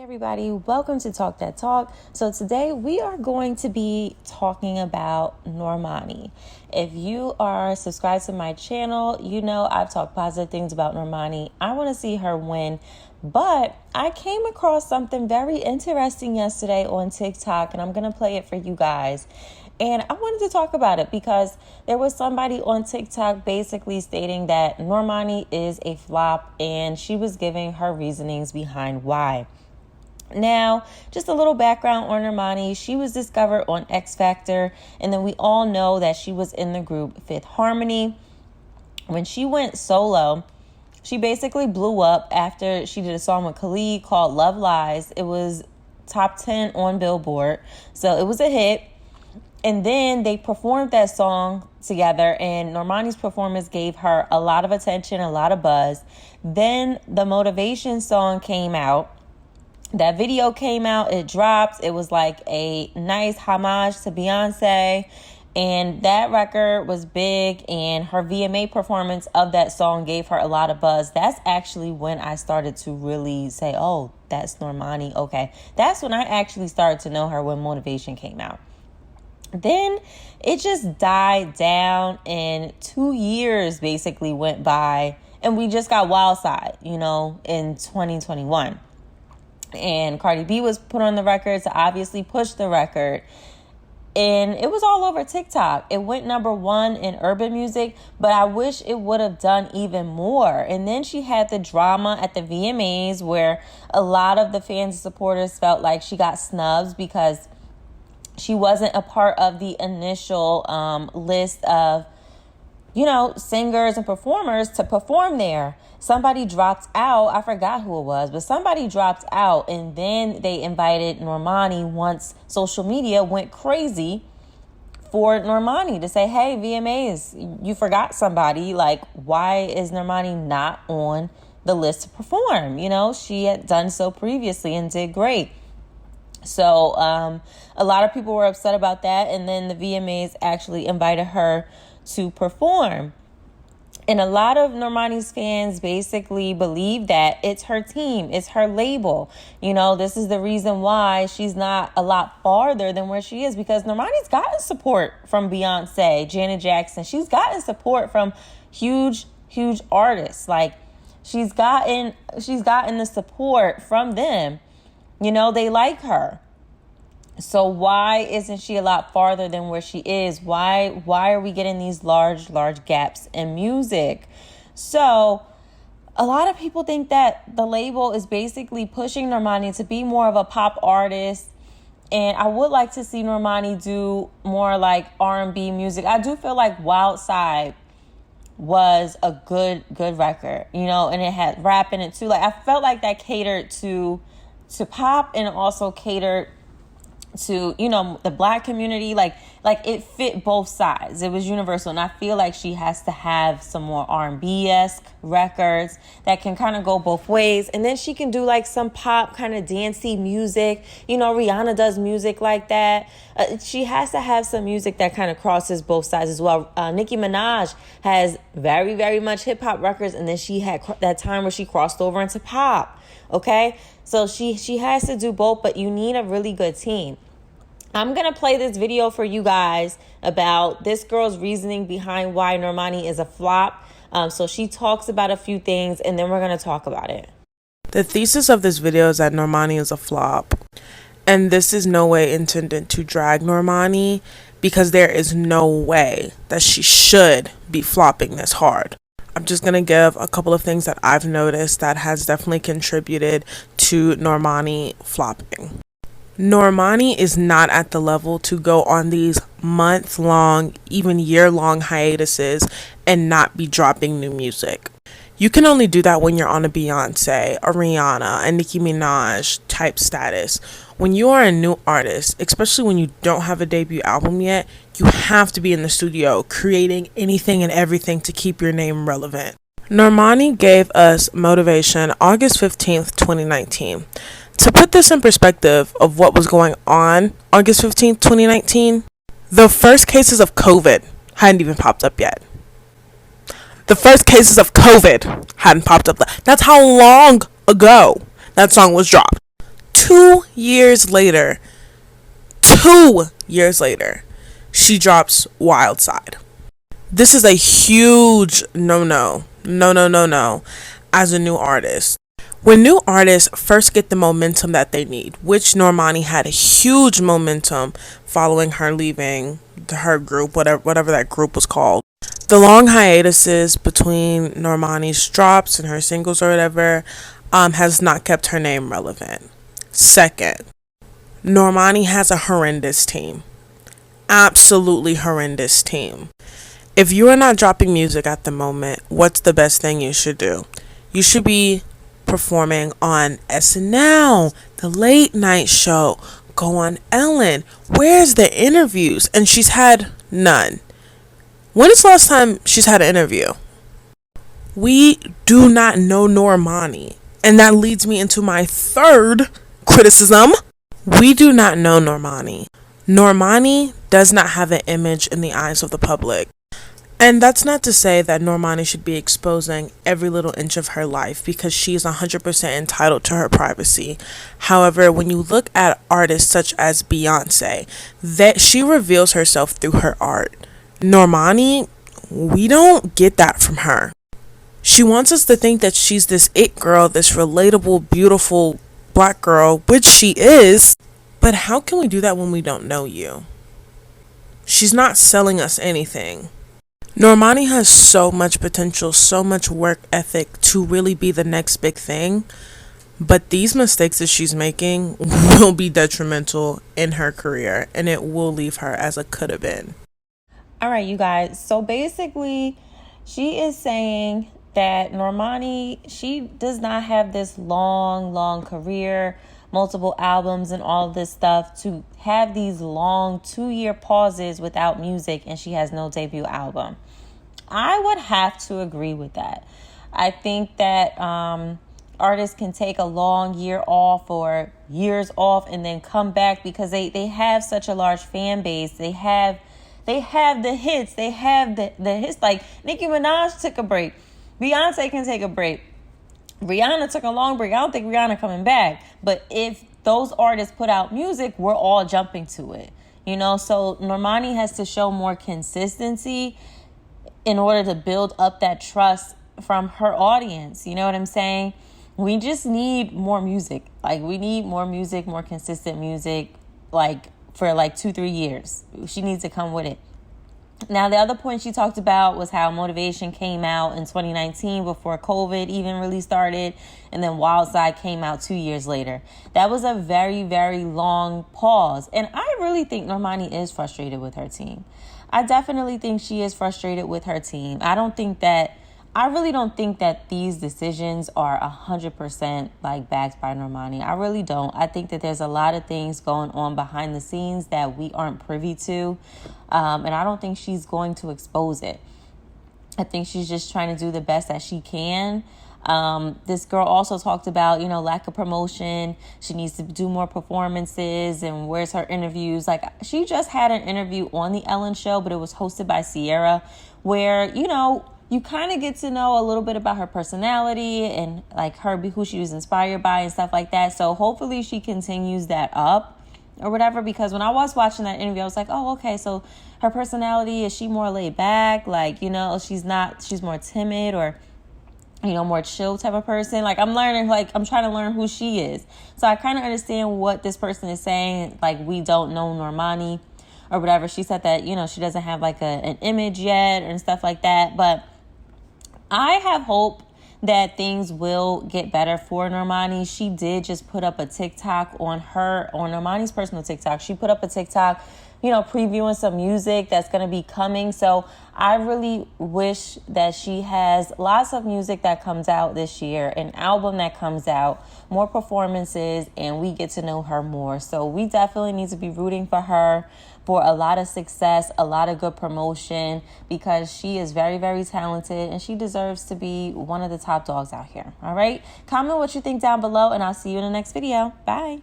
Everybody, welcome to Talk That Talk. So today we are going to be talking about Normani. If you are subscribed to my channel, you know I've talked positive things about Normani. I want to see her win, but I came across something very interesting yesterday on TikTok, and I'm going to play it for you guys. And I wanted to talk about it because there was somebody on TikTok basically stating that Normani is a flop, and she was giving her reasonings behind why. Now, just a little background on Normani. She was discovered on X Factor, and then we all know that she was in the group Fifth Harmony. When she went solo, she basically blew up after she did a song with Khalid called Love Lies. It was top 10 on Billboard, so it was a hit. And then they performed that song together, and Normani's performance gave her a lot of attention, a lot of buzz. Then the Motivation song came out. That video came out, it dropped. It was like a nice homage to Beyonce, and that record was big, and her VMA performance of that song gave her a lot of buzz. That's actually when I started to really say, oh, that's Normani. Okay, that's when I actually started to know her, when Motivation came out. Then it just died down, and 2 years basically went by, and we just got Wild Side, in 2021. And Cardi B was put on the record to obviously push the record. And it was all over TikTok. It went #1 in urban music, but I wish it would have done even more. And then she had the drama at the VMAs where a lot of the fans and supporters felt like she got snubs because she wasn't a part of the initial list of, singers and performers to perform there. Somebody dropped out. I forgot who it was, but somebody dropped out, and then they invited Normani once social media went crazy for Normani to say, hey, VMAs, you forgot somebody. Like, why is Normani not on the list to perform? She had done so previously and did great. So a lot of people were upset about that, and then the VMAs actually invited her to perform. And a lot of Normani's fans basically believe that it's her team, it's her label. This is the reason why she's not a lot farther than where she is, because Normani's gotten support from Beyonce, Janet Jackson. She's gotten support from huge artists. Like, she's gotten the support from them. They like her. So why isn't she a lot farther than where she is? Why are we getting these large gaps in music? So a lot of people think that the label is basically pushing Normani to be more of a pop artist. And I would like to see Normani do more like R&B music. I do feel like Wild Side was a good record, and it had rap in it too. Like, I felt like that catered to pop, and also catered to the Black community. Like it fit both sides. It was universal, and I feel like she has to have some more R&B-esque records that can kind of go both ways, and then she can do like some pop kind of dancey music. Rihanna does music like that. She has to have some music that kind of crosses both sides as well. Nicki Minaj has very, very much hip-hop records, and then she had that time where she crossed over into pop. Okay, so she has to do both, but you need a really good team. I'm going to play this video for you guys about this girl's reasoning behind why Normani is a flop. So she talks about a few things, and then we're going to talk about it. The thesis of this video is that Normani is a flop. And this is no way intended to drag Normani, because there is no way that she should be flopping this hard. I'm just going to give a couple of things that I've noticed that has definitely contributed to Normani flopping. Normani is not at the level to go on these month-long, even year-long hiatuses and not be dropping new music. You can only do that when you're on a Beyonce, a Rihanna, a Nicki Minaj type status. When you are a new artist, especially when you don't have a debut album yet, you have to be in the studio creating anything and everything to keep your name relevant. Normani gave us Motivation August 15th, 2019. To put this in perspective of what was going on August 15th, 2019, the first cases of COVID hadn't even popped up yet. That's how long ago that song was dropped. 2 years later, 2 years later, she drops Wild Side. This is a huge no, as a new artist. When new artists first get the momentum that they need, which Normani had a huge momentum following her leaving her group, whatever that group was called. The long hiatuses between Normani's drops and her singles or whatever has not kept her name relevant. Second, Normani has a horrendous team. Absolutely horrendous team. If you are not dropping music at the moment, what's the best thing you should do? You should be performing on SNL, the late night show, go on Ellen. Where's the interviews? And she's had none. When is the last time she's had an interview? We do not know Normani. And that leads me into my third criticism. We do not know Normani. Normani does not have an image in the eyes of the public. And that's not to say that Normani should be exposing every little inch of her life, because she is 100% entitled to her privacy. However, when you look at artists such as Beyonce, that she reveals herself through her art. Normani, we don't get that from her. She wants us to think that she's this it girl, this relatable, beautiful black girl, which she is. But how can we do that when we don't know you? She's not selling us anything. Normani has so much potential, so much work ethic to really be the next big thing. But these mistakes that she's making will be detrimental in her career, and it will leave her as a could have been. All right, you guys. So basically, she is saying that Normani, she does not have this long career, multiple albums and all of this stuff, to have these long 2-year pauses without music, and she has no debut album. I would have to agree with that. I think that artists can take a long year off or years off and then come back because they have such a large fan base. They have the hits. They have the hits. Like Nicki Minaj took a break. Beyonce can take a break. Rihanna took a long break. I don't think Rihanna coming back. But if those artists put out music, we're all jumping to it. So Normani has to show more consistency in order to build up that trust from her audience. You know what I'm saying? We just need more music. Like, we need more music, more consistent music, like, for, 2-3 years. She needs to come with it. Now, the other point she talked about was how Motivation came out in 2019 before COVID even really started, and then Wild Side came out 2 years later. That was a very, very long pause. And I really think Normani is frustrated with her team. I definitely think she is frustrated with her team. I really don't think that these decisions are 100% backed by Normani. I really don't. I think that there's a lot of things going on behind the scenes that we aren't privy to. And I don't think she's going to expose it. I think she's just trying to do the best that she can. This girl also talked about, lack of promotion. She needs to do more performances, and where's her interviews? She just had an interview on the Ellen show, but it was hosted by Sierra, where, you kind of get to know a little bit about her personality and who she was inspired by and stuff like that. So hopefully she continues that up or whatever, because when I was watching that interview, I was like, oh, okay, so her personality, is she more laid back? She's more timid or, more chill type of person. I'm trying to learn who she is. So I kind of understand what this person is saying. We don't know Normani or whatever. She said that, she doesn't have an image yet and stuff like that. But I have hope that things will get better for Normani. She did just put up a TikTok on Normani's personal TikTok. She put up a TikTok, previewing some music that's going to be coming. So I really wish that she has lots of music that comes out this year, an album that comes out, more performances, and we get to know her more. So we definitely need to be rooting for her for a lot of success, a lot of good promotion, because she is very, very talented and she deserves to be one of the top dogs out here. All right? Comment what you think down below, and I'll see you in the next video. Bye.